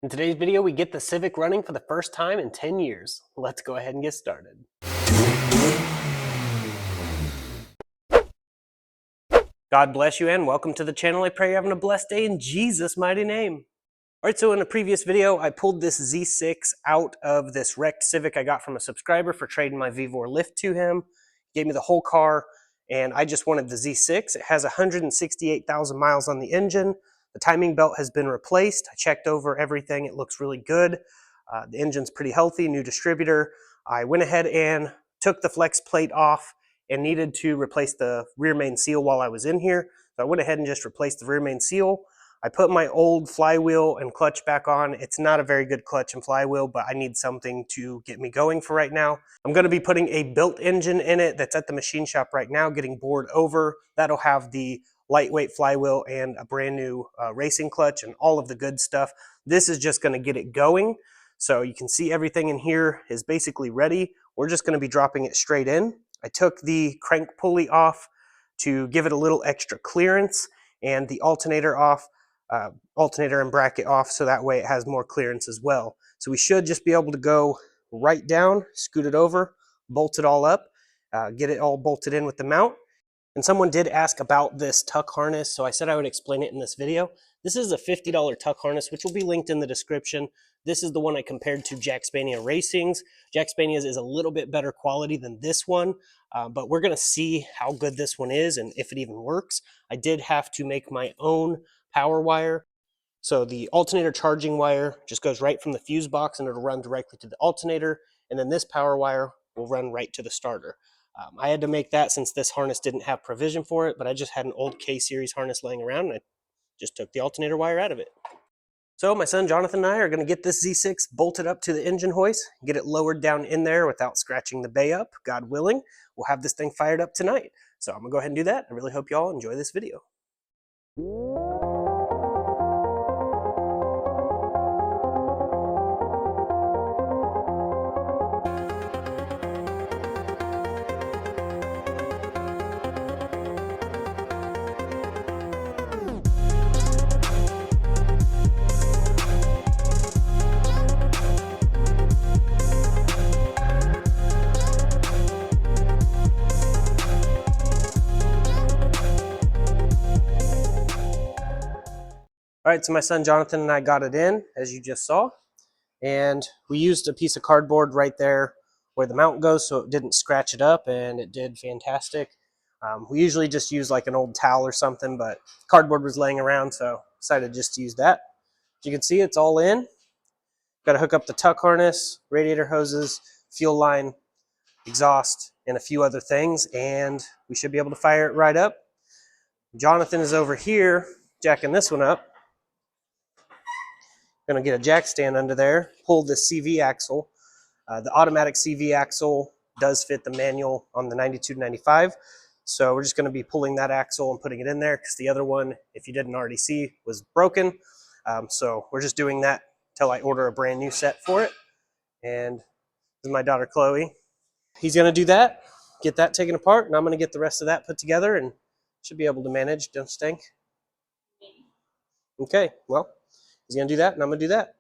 In today's video, we get the Civic running for the first time in 10 years. Let's go ahead and get started. God bless you and welcome to the channel. I pray you're having a blessed day in Jesus' mighty name. All right, so in a previous video, I pulled this Z6 out of this wrecked Civic I got from a subscriber for trading my V4 lift to him. He gave me the whole car, and I just wanted the Z6. It has 168,000 miles on the engine. The timing belt has been replaced. I checked over everything. It looks really good. The engine's pretty healthy, new distributor. I went ahead and took the flex plate off and needed to replace the rear main seal while I was in here. So I went ahead and just replaced the rear main seal. I put my old flywheel and clutch back on. It's not a very good clutch and flywheel, but I need something to get me going for right now. I'm going to be putting a built engine in it that's at the machine shop right now, getting bored over. That'll have the lightweight flywheel and a brand new racing clutch and all of the good stuff. This is just going to get it going. So you can see everything in here is basically ready. We're just going to be dropping it straight in. I took the crank pulley off to give it a little extra clearance and the alternator off, alternator and bracket off, so that way it has more clearance as well. So we should just be able to go right down, scoot it over, bolt it all up, get it all bolted in with the mount. And someone did ask about this tuck harness, so I said I would explain it in this video. This is a $50 tuck harness, which will be linked in the description. This is the one I compared to Jackspania Racing's. Jackspania's is a little bit better quality than this one, but we're gonna see how good this one is and if it even works. I did have to make my own power wire. So the alternator charging wire just goes right from the fuse box and it'll run directly to the alternator. And then this power wire will run right to the starter. I had to make that since this harness didn't have provision for it, but I just had an old K-series harness laying around and I just took the alternator wire out of it. So my son Jonathan and I are going to get this Z6 bolted up to the engine hoist, get it lowered down in there without scratching the bay up, God willing. We'll have this thing fired up tonight. So I'm going to go ahead and do that. I really hope you all enjoy this video. All right, so my son Jonathan and I got it in, as you just saw, and we used a piece of cardboard right there where the mount goes so it didn't scratch it up, and it did fantastic. We usually just use like an old towel or something, but cardboard was laying around, so decided just to use that. As you can see, it's all in. Got to hook up the tuck harness, radiator hoses, fuel line, exhaust, and a few other things, and we should be able to fire it right up. Jonathan is over here jacking this one up. Going to get a jack stand under there, pull the CV axle. The automatic CV axle does fit the manual on the 92 to 95. So we're just going to be pulling that axle and putting it in there because the other one, if you didn't already see, was broken. So we're just doing that till I order a brand new set for it. And this is my daughter Chloe. He's going to do that, get that taken apart, and I'm going to get the rest of that put together and should be able to manage, don't you think? Okay, well. He's going to do that, and I'm going to do that.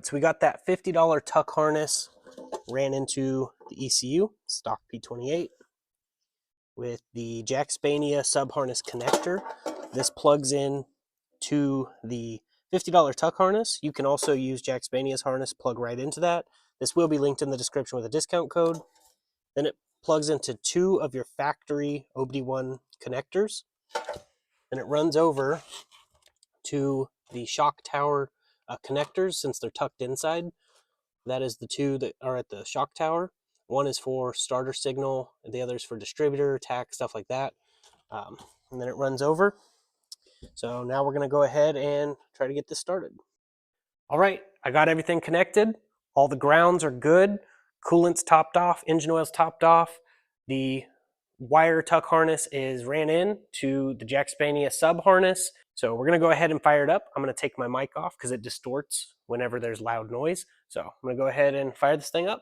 so we got that $50 tuck harness, ran into the ECU, stock P28, with the Jackspania Subharness connector. This plugs in to the $50 tuck harness. You can also use Jackspania's harness, plug right into that. This will be linked in the description with a discount code. Then it plugs into 2 of your factory OBD1 connectors. Then it runs over to the shock tower connectors, since they're tucked inside. That is the 2 that are at the shock tower. One is for starter signal, and the other is for distributor, tack, stuff like that. And then it runs over. So now we're going to go ahead and try to get this started. All right, I got everything connected. All the grounds are good. Coolant's topped off, engine oil's topped off. The wire tuck harness is ran in to the Jackspania sub harness. So we're going to go ahead and fire it up. I'm going to take my mic off because it distorts whenever there's loud noise. So I'm going to go ahead and fire this thing up.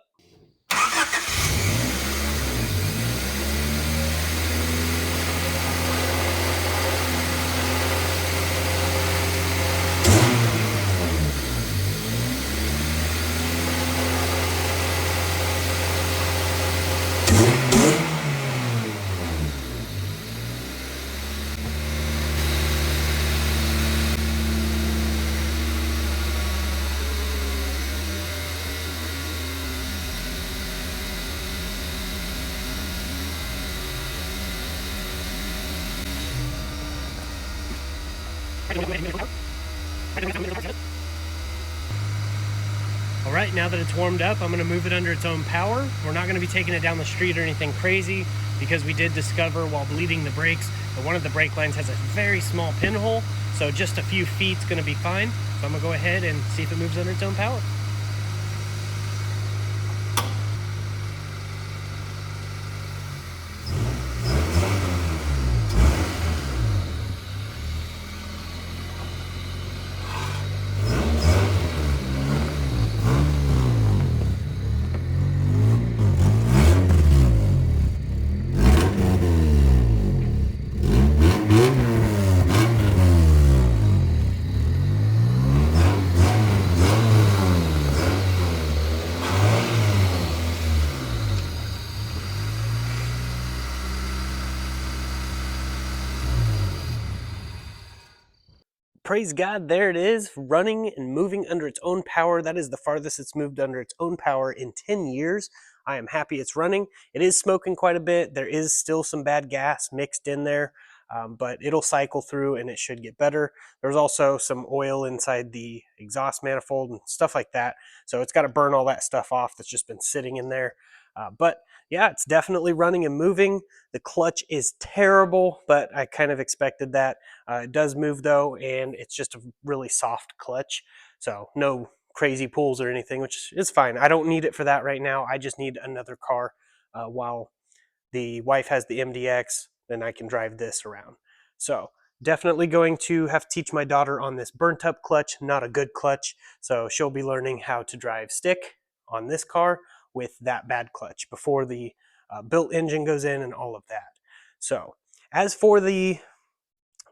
All right, now that it's warmed up, I'm going to move it under its own power. We're not going to be taking it down the street or anything crazy, because we did discover while bleeding the brakes that one of the brake lines has a very small pinhole, so just a few feet is going to be fine. So I'm going to go ahead and see if it moves under its own power. Praise God, there it is, running and moving under its own power. That is the farthest it's moved under its own power in 10 years. I am happy it's running. It is smoking quite a bit. There is still some bad gas mixed in there, but it'll cycle through and it should get better. There's also some oil inside the exhaust manifold and stuff like that. So it's got to burn all that stuff off that's just been sitting in there. But yeah, it's definitely running and moving. The clutch is terrible, but I kind of expected that. It does move though, and it's just a really soft clutch. So no crazy pulls or anything, which is fine. I don't need it for that right now. I just need another car while the wife has the MDX, then I can drive this around. So definitely going to have to teach my daughter on this burnt up clutch, not a good clutch. So she'll be learning how to drive stick on this car with that bad clutch before the built engine goes in and all of that. So as for the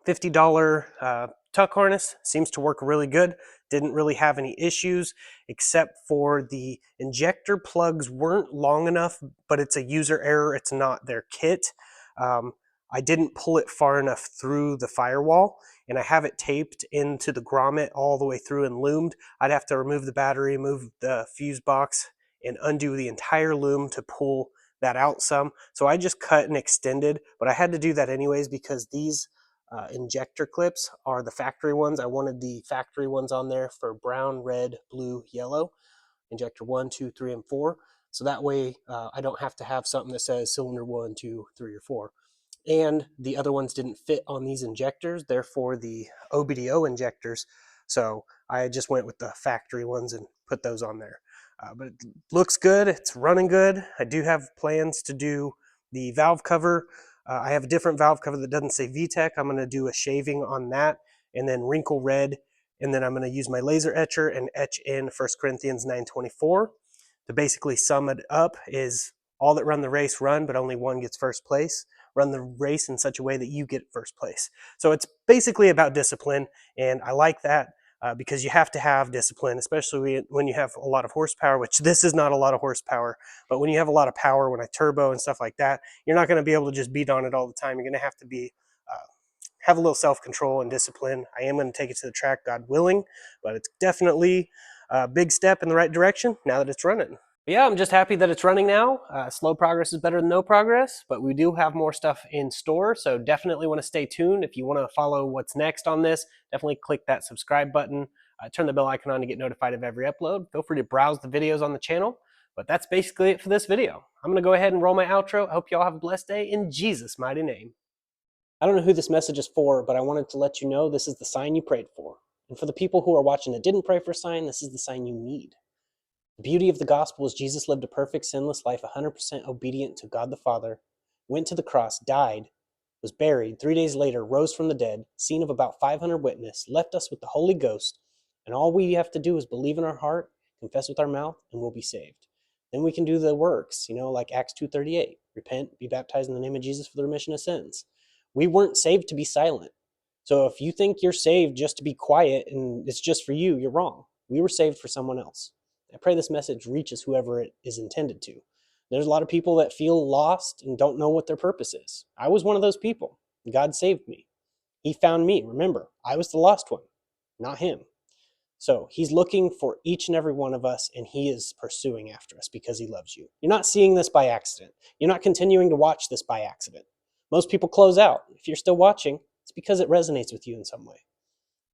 $50 tuck harness, seems to work really good. Didn't really have any issues except for the injector plugs weren't long enough, but it's a user error. It's not their kit. I didn't pull it far enough through the firewall, and I have it taped into the grommet all the way through and loomed. I'd have to remove the battery, move the fuse box, and undo the entire loom to pull that out some. So I just cut and extended, but I had to do that anyways because these injector clips are the factory ones. I wanted the factory ones on there for brown, red, blue, yellow, injector 1, 2, 3, and 4. So that way I don't have to have something that says cylinder 1, 2, 3, or 4. And the other ones didn't fit on these injectors, therefore the OBDO injectors. So I just went with the factory ones and put those on there. But it looks good, it's running good. I do have plans to do the valve cover. I have a different valve cover that doesn't say VTEC. I'm going to do a shaving on that and then wrinkle red. And then I'm going to use my laser etcher and etch in 1 Corinthians 9:24. To basically sum it up is all that run the race run, but only one gets first place. Run the race in such a way that you get first place. So it's basically about discipline, and I like that. because you have to have discipline, especially when you have a lot of horsepower, which this is not a lot of horsepower, but when you have a lot of power, when I turbo and stuff like that, you're not going to be able to just beat on it all the time. You're going to have to have a little self-control and discipline. I am going to take it to the track, God willing, but it's definitely a big step in the right direction now that it's running. But yeah, I'm just happy that it's running now. Slow progress is better than no progress, but we do have more stuff in store, so definitely want to stay tuned. If you want to follow what's next on this, definitely click that subscribe button, turn the bell icon on to get notified of every upload. Feel free to browse the videos on the channel, but that's basically it for this video. I'm going to go ahead and roll my outro. I hope you all have a blessed day in Jesus' mighty name. I don't know who this message is for, but I wanted to let you know this is the sign you prayed for. And for the people who are watching that didn't pray for a sign, this is the sign you need. The beauty of the gospel is Jesus lived a perfect, sinless life, 100% obedient to God the Father, went to the cross, died, was buried, 3 days later, rose from the dead, seen of about 500 witnesses, left us with the Holy Ghost, and all we have to do is believe in our heart, confess with our mouth, and we'll be saved. Then we can do the works, like Acts 2:38, repent, be baptized in the name of Jesus for the remission of sins. We weren't saved to be silent. So if you think you're saved just to be quiet and it's just for you, you're wrong. We were saved for someone else. I pray this message reaches whoever it is intended to. There's a lot of people that feel lost and don't know what their purpose is. I was one of those people. God saved me. He found me. Remember, I was the lost one, not him. So he's looking for each and every one of us, and he is pursuing after us because he loves you. You're not seeing this by accident. You're not continuing to watch this by accident. Most people close out. If you're still watching, it's because it resonates with you in some way.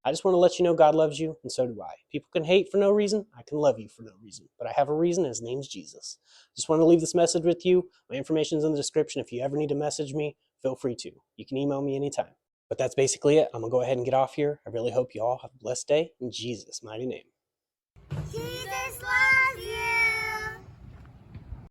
I just want to let you know God loves you, and so do I. People can hate for no reason. I can love you for no reason. But I have a reason, and his name's Jesus. Just want to leave this message with you. My information is in the description. If you ever need to message me, feel free to. You can email me anytime. But that's basically it. I'm going to go ahead and get off here. I really hope you all have a blessed day in Jesus' mighty name.